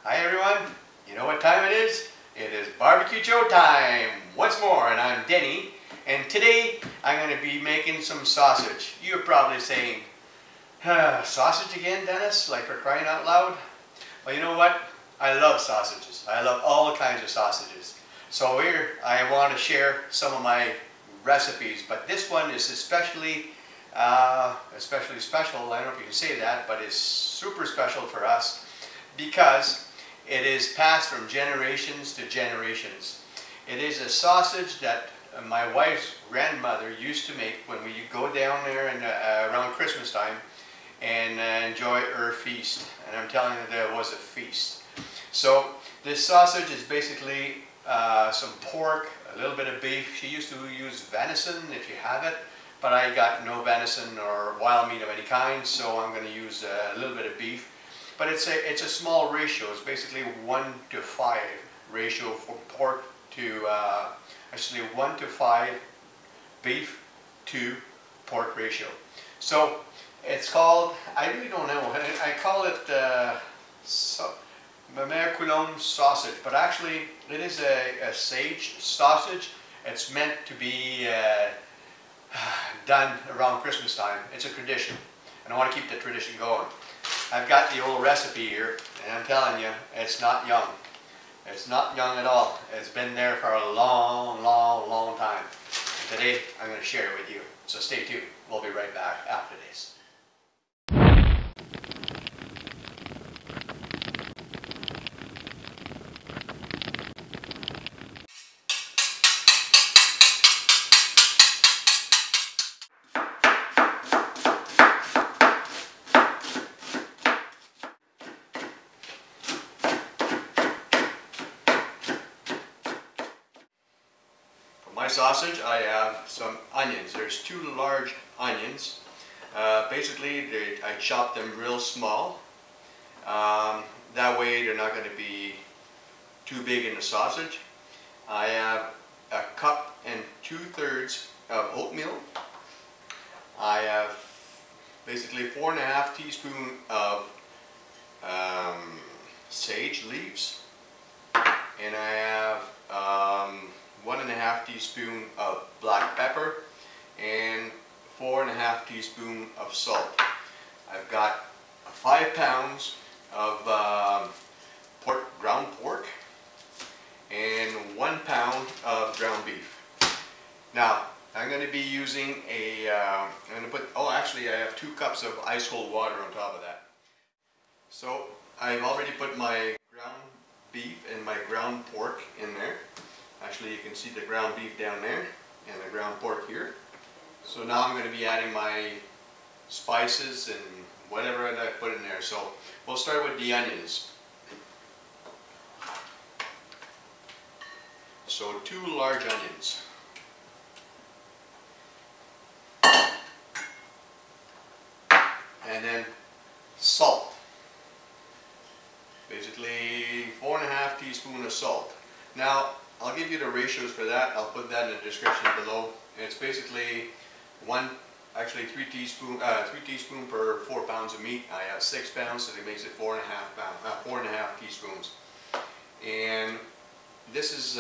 Hi everyone, you know what time it is? It is barbecue show time once more, and I'm Denny, and today I'm going to be making some sausage. You're probably saying, sausage again, Dennis? Like, for crying out loud? Well, you know what? I love sausages. I love all kinds of sausages. So here I want to share some of my recipes, but this one is especially special. I don't know if you can say that, but it's super special for us because it is passed from generations to generations. It is a sausage that my wife's grandmother used to make when we go down there and around Christmas time and enjoy her feast. And I'm telling you, there was a feast. So this sausage is basically some pork, a little bit of beef. She used to use venison if you have it, but I got no venison or wild meat of any kind, so I'm going to use a little bit of beef. But it's a small ratio. It's basically 1:5 ratio for pork to actually 1:5 beef to pork ratio. So it's called, I really don't know, I call it Coulomb sausage, but actually it is a sage sausage. It's meant to be done around Christmas time. It's a tradition, and I want to keep the tradition going. I've got the old recipe here, and I'm telling you, it's not young. It's not young at all. It's been there for a long, long, long time. And today, I'm going to share it with you. So stay tuned. We'll be right back after this. My sausage, I have some onions. There's 2 large onions. Basically, I chop them real small. That way they're not going to be too big in the sausage. I have 1 cup and 2/3 of oatmeal. I have basically 4.5 teaspoons of sage leaves. And I have 1.5 teaspoons of black pepper and 4.5 teaspoons of salt. I've got 5 pounds of ground pork and 1 pound of ground beef. Now I'm going to be using actually I have 2 cups of ice cold water on top of that. So I've already put my ground beef and my ground pork in there. Actually, you can see the ground beef down there and the ground pork here. So now I'm going to be adding my spices and whatever I put in there. So we'll start with the onions. So 2 large onions. And then salt. Basically 4.5 teaspoons of salt. Now, I'll give you the ratios for that. I'll put that in the description below. It's basically 3 teaspoons per 4 pounds of meat. I have 6 pounds, so it makes it 4.5 teaspoons. And this is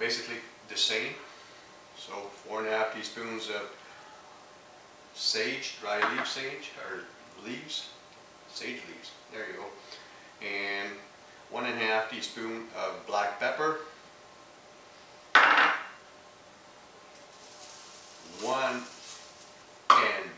basically the same. So 4.5 teaspoons of sage, dry leaf sage, or leaves, sage leaves. There you go. And 1.5 teaspoons of black pepper, 1 and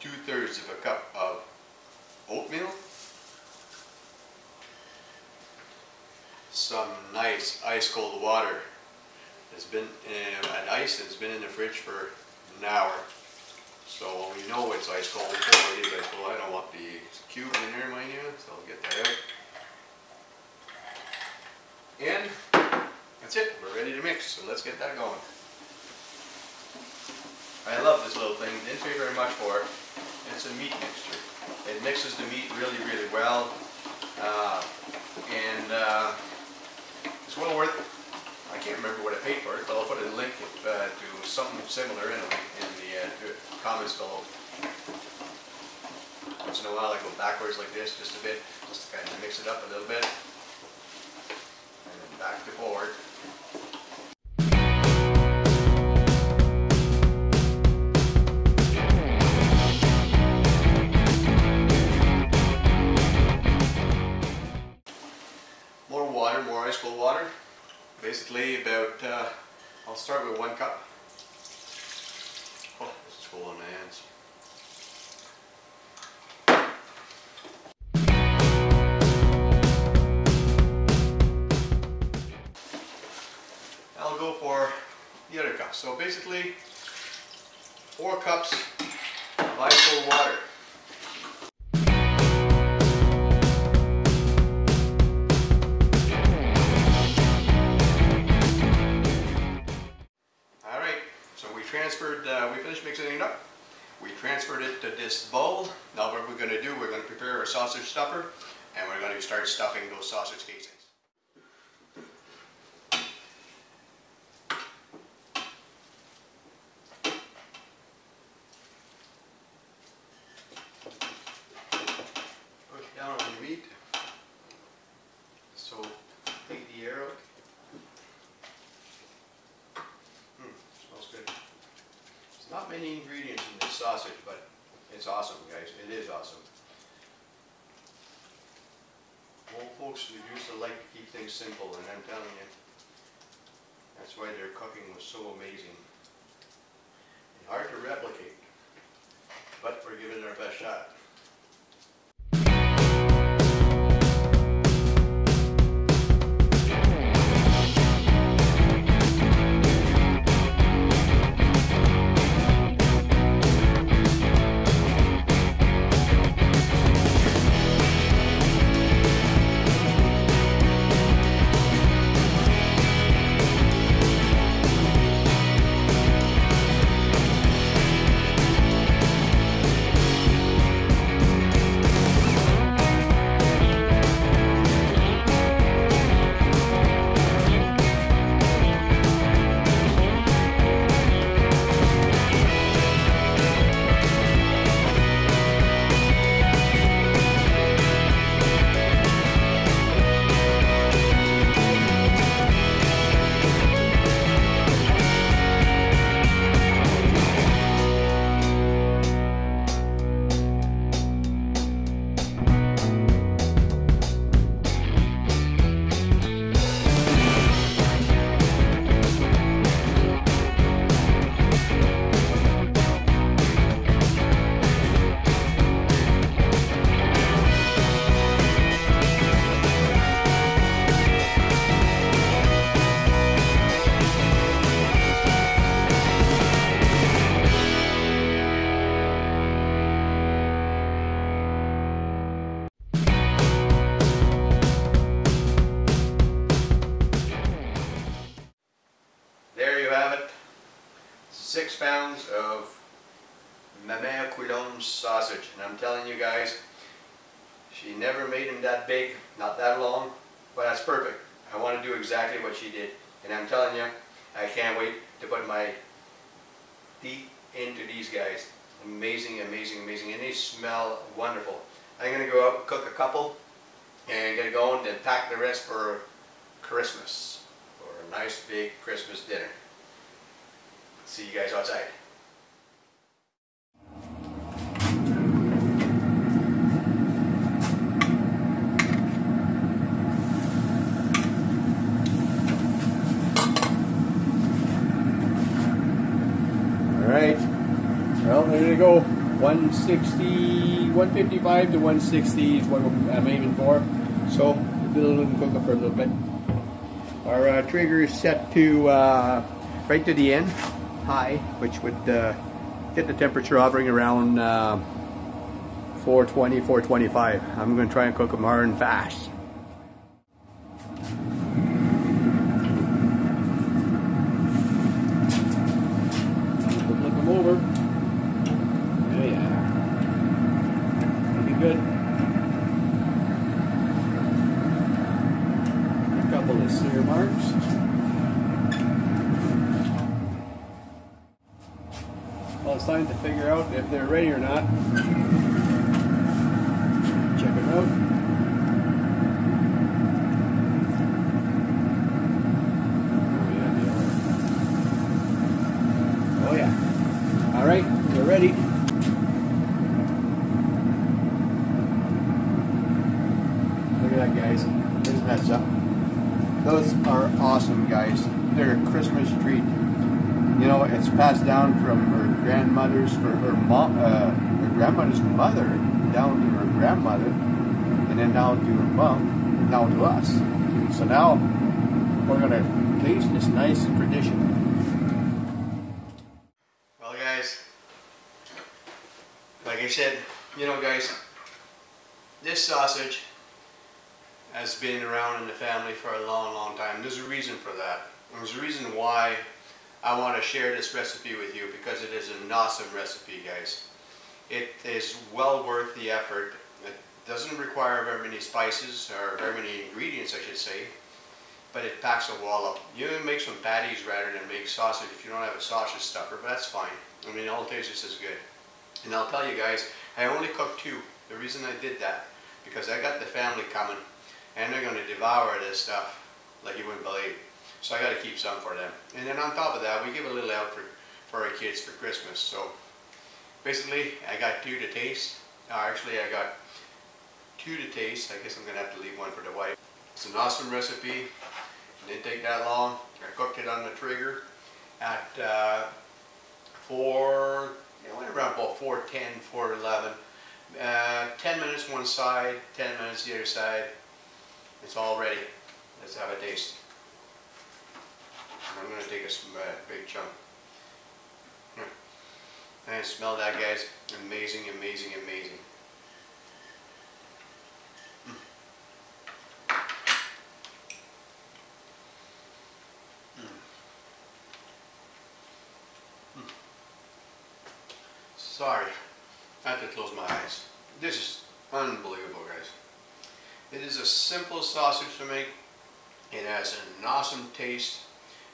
2/3 of a cup of oatmeal, some nice ice cold water. It's been it's been in the fridge for an hour. So we know it's ice cold before it is ice cold. I don't want the cube in there, mind you, so I'll get that out. And that's it. We're ready to mix, so let's get that going. I love this little thing. Didn't pay very much for it. It's a meat mixture. It mixes the meat really, really well. It's well worth it. I can't remember what I paid for it, but I'll put a link to something similar in the comments below. once in a while I go backwards like this just a bit, just to kind of mix it up a little bit. And then back to forward. More water, more ice cold water. Basically about, I'll start with 1 cup. Oh, this is cold on my hands. I'll go for the other cup. So basically 4 cups of ice cold water. We finished mixing it up. We transferred it to this bowl. Now what we're going to do, we're going to prepare our sausage stuffer, and we're going to start stuffing those sausage casings. Push down on the meat. So take the air out. Smells good. Not many ingredients in this sausage, but it's awesome, guys. It is awesome. Old folks used to like to keep things simple, and I'm telling you, that's why their cooking was so amazing. And hard to replicate, but we're giving it our best shot. There you have it. 6 pounds of Mama Coulombe's sausage. And I'm telling you guys, she never made them that big, not that long, but that's perfect. I want to do exactly what she did. And I'm telling you, I can't wait to put my teeth into these guys. Amazing, amazing, amazing. And they smell wonderful. I'm going to go out and cook a couple and get going, then pack the rest for Christmas. For a nice big Christmas dinner. See you guys outside. Alright, well there you go. 160, 155 to 160 is what I'm aiming for. So we'll cook it for a little bit. Our Traeger is set to right to the end, high, which would get the temperature hovering around 420, 425. I'm going to try and cook them hard and fast. Flip them over. There you are. Looking good. A couple of sear marks. Well, it's time to figure out if they're ready or not. check it out. Oh yeah. All right, we're ready. Look at that, guys. Isn't that something? Those are awesome, guys. They're a Christmas treat. You know, it's passed down from her grandmother's, her grandmother's mother, down to her grandmother, and then down to her mom, now to us. So now we're gonna taste this nice tradition. Well, guys, like I said, you know, guys, this sausage has been around in the family for a long, long time. There's a reason for that. There's a reason why I want to share this recipe with you, because it is an awesome recipe, guys. It is well worth the effort. It doesn't require very many spices, or very many ingredients, I should say, but it packs a wall up. You can make some patties rather than make sausage if you don't have a sausage stuffer, but that's fine. I mean, all tastes just as good. And I'll tell you guys, I only cooked 2. The reason I did that, because I got the family coming, and they're going to devour this stuff like you wouldn't believe. So I got to keep some for them. And then on top of that, we give a little out for our kids for Christmas. So basically, I got 2 to taste. Actually, I got 2 to taste. I guess I'm going to have to leave one for the wife. It's an awesome recipe. It didn't take that long. I cooked it on the Traeger at went around about 4:10, 4:11. 10 minutes one side, 10 minutes the other side. It's all ready. Let's have a taste. I'm going to take a big chunk. And smell that, guys. Amazing, amazing, amazing. Sorry, I have to close my eyes. This is unbelievable, guys. It is a simple sausage to make. It has an awesome taste.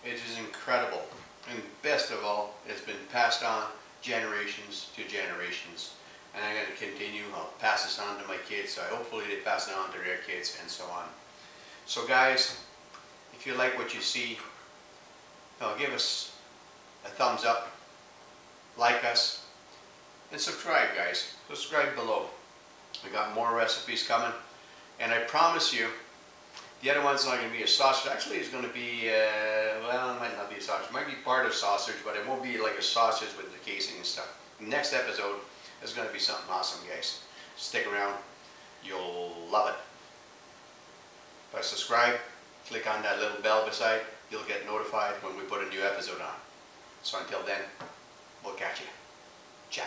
It is incredible. And best of all, it's been passed on generations to generations. And I'm going to continue. I'll pass this on to my kids. So hopefully they pass it on to their kids and so on. So guys, if you like what you see, give us a thumbs up, like us, and subscribe, guys. Subscribe below. We got more recipes coming. And I promise you, the other one's not going to be a sausage. Actually, it's going to be, well, it might not be a sausage. It might be part of sausage, but it won't be like a sausage with the casing and stuff. The next episode is going to be something awesome, guys. Stick around. You'll love it. By subscribe, click on that little bell beside. You'll get notified when we put a new episode on. So until then, we'll catch you. Ciao.